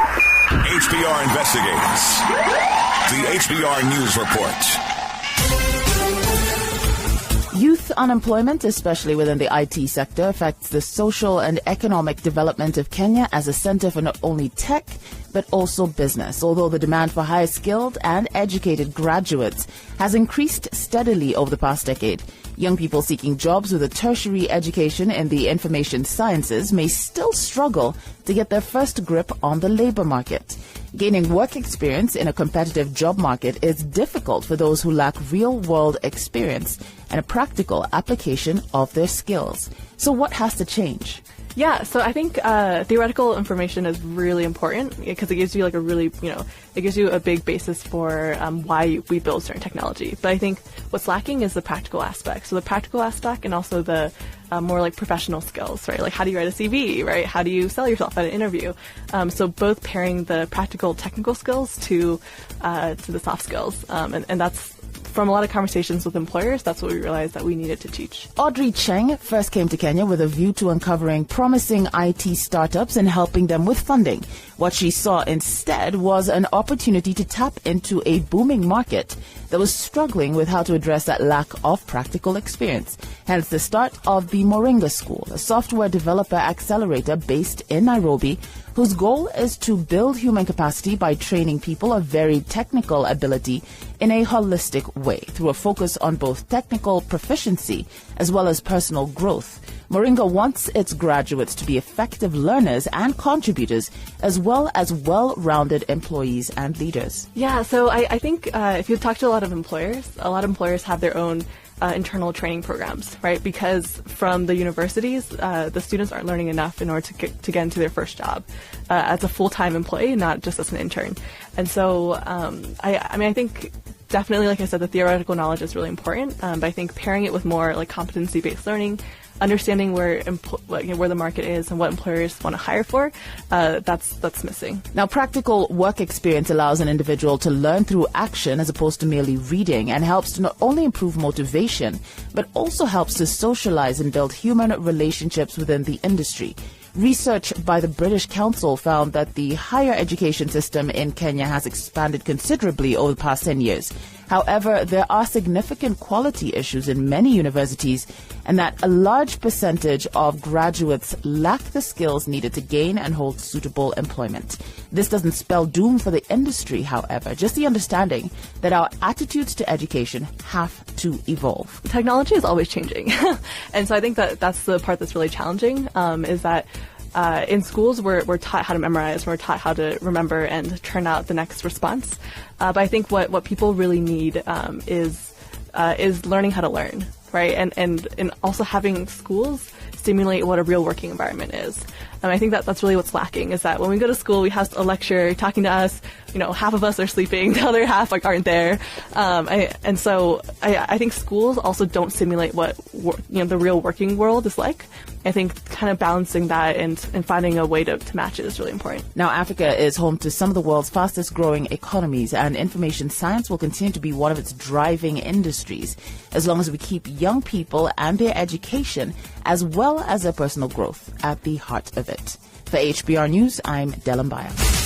HBR investigates. The HBR News Report. Youth unemployment, especially within the IT sector, affects the social and economic development of Kenya as a center for not only tech, but also business. Although the demand for higher skilled and educated graduates has increased steadily over the past decade, young people seeking jobs with a tertiary education in the information sciences may still struggle to get their first grip on the labor market. Gaining work experience in a competitive job market is difficult for those who lack real-world experience and a practical application of their skills. So what has to change? Yeah, so I think theoretical information is really important because it gives you like a really, it gives you a big basis for why we build certain technology. But I think what's lacking is the practical aspect. So the practical aspect and also the more like professional skills, right? Like how do you write a CV, right? How do you sell yourself at an interview? So both pairing the practical technical skills to the soft skills. And that's from a lot of conversations with employers, that's what we realized that we needed to teach. AUDREY CHENG first came to Kenya with a view to uncovering promising IT startups and helping them with funding. What she saw instead was an opportunity to tap into a booming market that was struggling with how to address that lack of practical experience. Hence the start of the Moringa School, a software developer accelerator based in Nairobi, whose goal is to build human capacity by training people of varied technical ability in a holistic way through a focus on both technical proficiency as well as personal growth. Moringa wants its graduates to be effective learners and contributors, as well as well-rounded employees and leaders. Yeah, so I think if you talk to a lot of employers have their own internal training programs, right? Because from the universities, the students aren't learning enough in order to get into their first job as a full-time employee, not just as an intern. And so, I think definitely, like I said, the theoretical knowledge is really important, but I think pairing it with more like competency-based learning, understanding where the market is and what employers want to hire for, that's missing. Now, practical work experience allows an individual to learn through action as opposed to merely reading, and helps to not only improve motivation, but also helps to socialize and build human relationships within the industry. Research by the British Council found that the higher education system in Kenya has expanded considerably over the past 10 years. However, there are significant quality issues in many universities, and that a large percentage of graduates lack the skills needed to gain and hold suitable employment. This doesn't spell doom for the industry, however, just the understanding that our attitudes to education have to evolve. Technology is always changing. And so I think that's the part that's really challenging, is that in schools, we're taught how to memorize, we're taught how to remember and turn out the next response. But I think what people really need is learning how to learn, right? And also having schools stimulate what a real working environment is. And I think that's really what's lacking, is that when we go to school, we have a lecturer talking to us, half of us are sleeping, the other half aren't there. And so I think schools also don't simulate what the real working world is like. I think kind of balancing that and finding a way to match it is really important. Now, Africa is home to some of the world's fastest growing economies, and information science will continue to be one of its driving industries as long as we keep young people and their education as well as their personal growth at the heart of it. For HBR News, I'm DELLA.